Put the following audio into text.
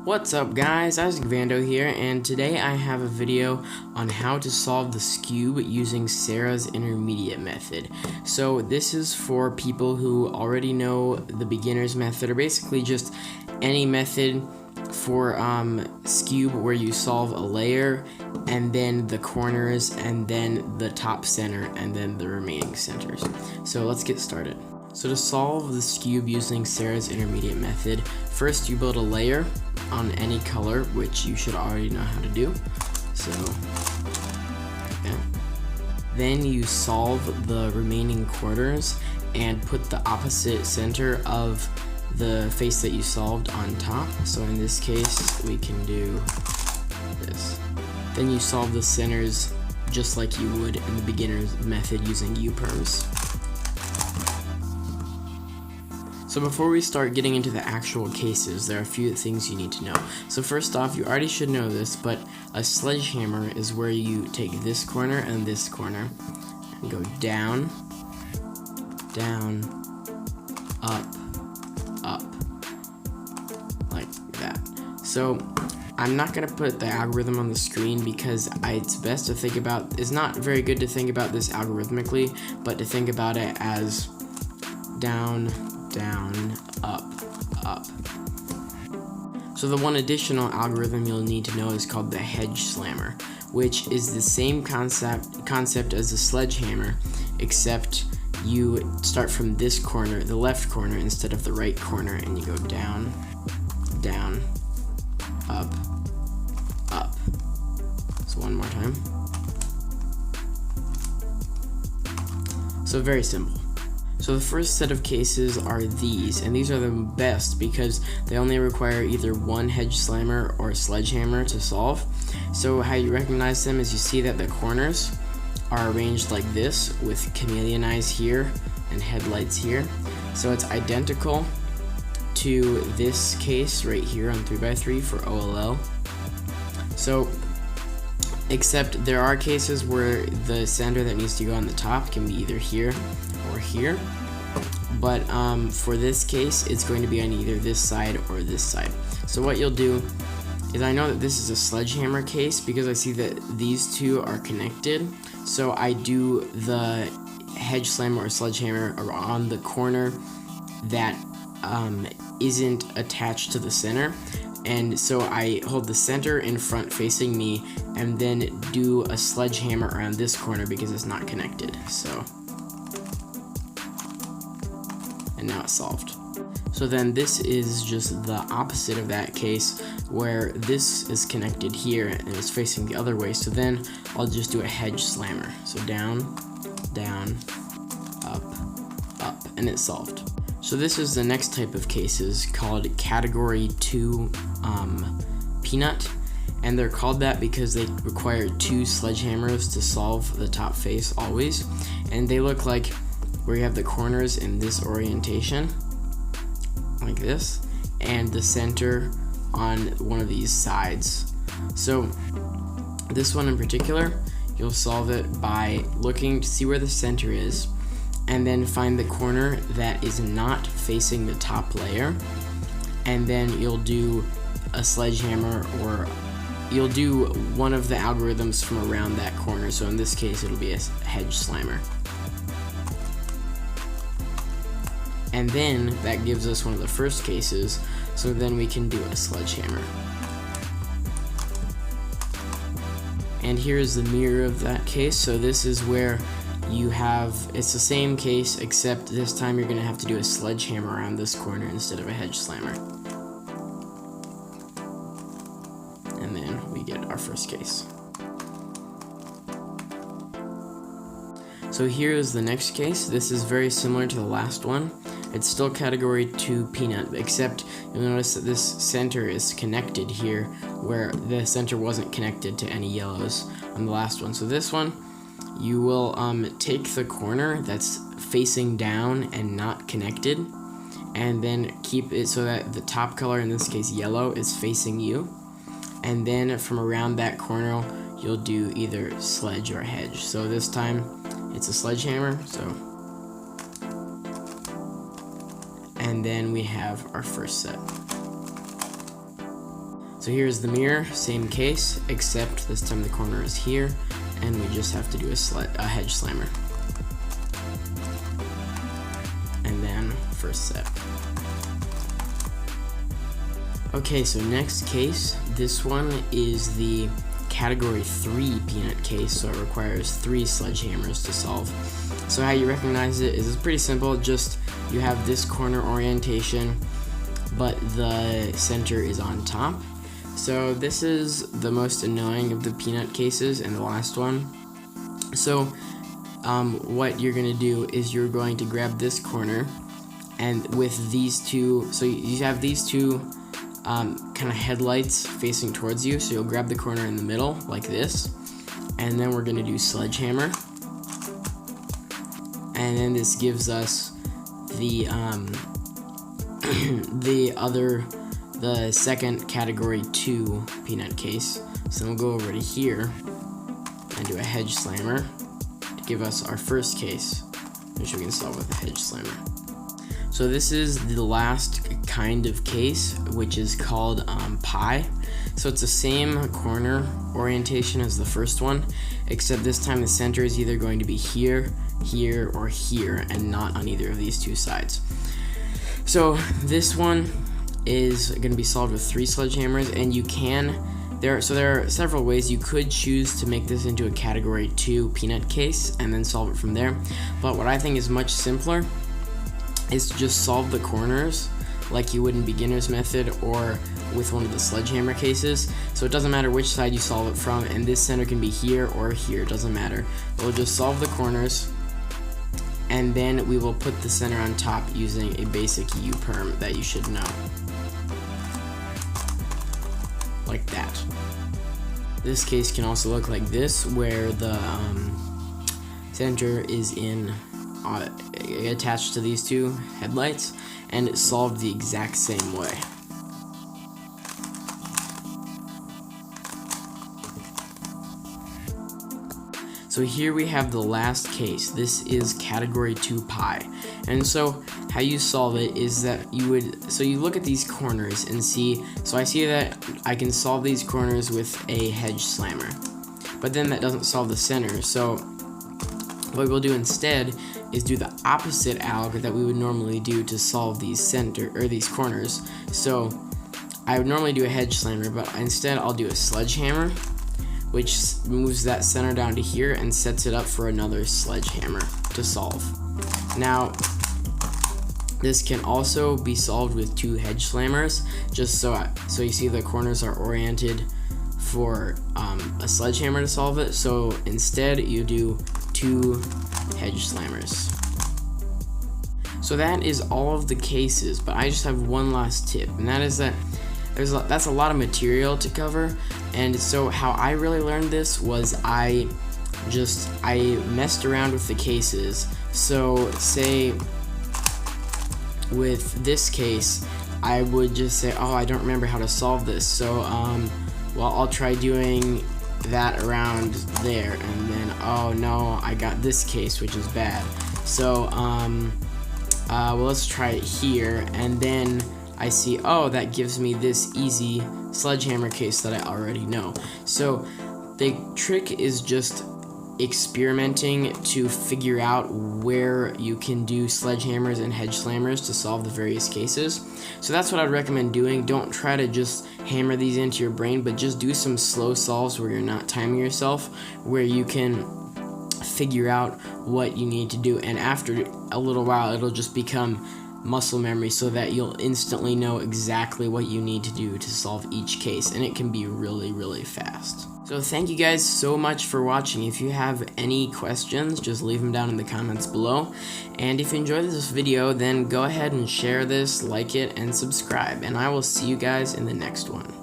What's up guys, Isaac Vando here, and today I have a video on how to solve the Skewb using Sarah's intermediate method. So this is for people who already know the beginner's method, or basically just any method for Skewb where you solve a layer, and then the corners, and then the top center, and then the remaining centers. So let's get started. So to solve the Skewb using Sarah's intermediate method, first you build a layer on any color, which you should already know how to do. So, yeah. Then you solve the remaining corners and put the opposite center of the face that you solved on top. So in this case, we can do this. Then you solve the centers just like you would in the beginner's method using U-perms. So before we start getting into the actual cases, there are a few things you need to know. So first off, you already should know this, but a sledgehammer is where you take this corner and this corner and go down, down, up, up, like that. So I'm not going to put the algorithm on the screen because it's best to think about, it's not very good to think about this algorithmically, but to think about it as down, down, up, up. So the one additional algorithm you'll need to know is called the hedge slammer, which is the same concept as the sledgehammer, except you start from this corner, the left corner, instead of the right corner, and you go down, down, up, up. So one more time. So very simple. So the first set of cases are these, and these are the best because they only require either one hedge slammer or a sledgehammer to solve. So how you recognize them is you see that the corners are arranged like this with chameleon eyes here and headlights here. So it's identical to this case right here on 3x3 for OLL. So except there are cases where the center that needs to go on the top can be either here or here, but for this case it's going to be on either this side or this side. So what you'll do is, I know that this is a sledgehammer case because I see that these two are connected, so I do the hedge slammer or sledgehammer on the corner that isn't attached to the center. And so I hold the center in front facing me and then do a sledgehammer around this corner because it's not connected. So, and now it's solved. So then this is just the opposite of that case where this is connected here and it's facing the other way. So then I'll just do a hedge slammer. So down, down, up, up, and it's solved. So this is the next type of cases called category 2 peanut, and they're called that because they require two sledgehammers to solve the top face always, and they look like where you have the corners in this orientation like this and the center on one of these sides. So this one in particular, you'll solve it by looking to see where the center is and then find the corner that is not facing the top layer, and then you'll do a sledgehammer, or you'll do one of the algorithms from around that corner. So in this case it'll be a hedge slammer, and then that gives us one of the first cases, so then we can do a sledgehammer. And here's the mirror of that case. So this is where you have, it's the same case except this time you're going to have to do a sledgehammer around this corner instead of a hedge slammer. And then we get our first case. So here is the next case. This is very similar to the last one. It's still category 2 peanut, except you'll notice that this center is connected here where the center wasn't connected to any yellows on the last one. So this one, you will take the corner that's facing down and not connected, and then keep it so that the top color, in this case yellow, is facing you, and then from around that corner you'll do either sledge or hedge. So this time it's a sledgehammer, and then we have our first set. So here's the mirror, same case, except this time the corner is here, and we just have to do a hedge slammer. And then first set. Okay, so next case, this one is the category 3 peanut case, so it requires 3 sledgehammers to solve. So how you recognize it is it's pretty simple, just you have this corner orientation, but the center is on top. So this is the most annoying of the peanut cases and the last one. So what you're going to do is you're going to grab this corner, and with these two, so you have these two kind of headlights facing towards you, so you'll grab the corner in the middle like this, and then we're going to do sledgehammer, and then this gives us the the second category 2 peanut case. So we'll go over to here and do a hedge slammer to give us our first case, which we can solve with a hedge slammer. So this is the last kind of case, which is called pie. So it's the same corner orientation as the first one, except this time the center is either going to be here, here, or here, and not on either of these two sides. So this one is going to be solved with 3 sledgehammers, and you can, there are several ways. You could choose to make this into a category 2 peanut case and then solve it from there, but what I think is much simpler is to just solve the corners like you would in beginner's method or with one of the sledgehammer cases. So it doesn't matter which side you solve it from, and this center can be here or here, it doesn't matter. We'll just solve the corners, and then we will put the center on top using a basic U-perm that you should know. Like that. This case can also look like this, where the center is attached to these two headlights, and it's solved the exact same way. So here we have the last case. This is category 2 pie. And so how you solve it is that you look at these corners and see, so I see that I can solve these corners with a hedge slammer, but then that doesn't solve the center. So what we'll do instead is do the opposite alg that we would normally do to solve these these corners. So I would normally do a hedge slammer, but instead I'll do a sledgehammer, which moves that center down to here and sets it up for another sledgehammer to solve. Now, this can also be solved with 2 hedge slammers, just so you see the corners are oriented for a sledgehammer to solve it. So instead, you do 2 hedge slammers. So that is all of the cases, but I just have one last tip, and that is that that's a lot of material to cover. And so how I really learned this was I messed around with the cases. So say with this case, I would just say, oh, I don't remember how to solve this, so well, I'll try doing that around there, and then, oh no, I got this case, which is bad, so well, let's try it here, and then I see, oh, that gives me this easy sledgehammer case that I already know. So the trick is just experimenting to figure out where you can do sledgehammers and hedge slammers to solve the various cases. So that's what I'd recommend doing. Don't try to just hammer these into your brain, but just do some slow solves where you're not timing yourself, where you can figure out what you need to do, and after a little while it'll just become muscle memory, so that you'll instantly know exactly what you need to do to solve each case, and it can be really, really fast. So thank you guys so much for watching. If you have any questions, just leave them down in the comments below, and if you enjoyed this video, then go ahead and share this, like it, and subscribe, and I will see you guys in the next one.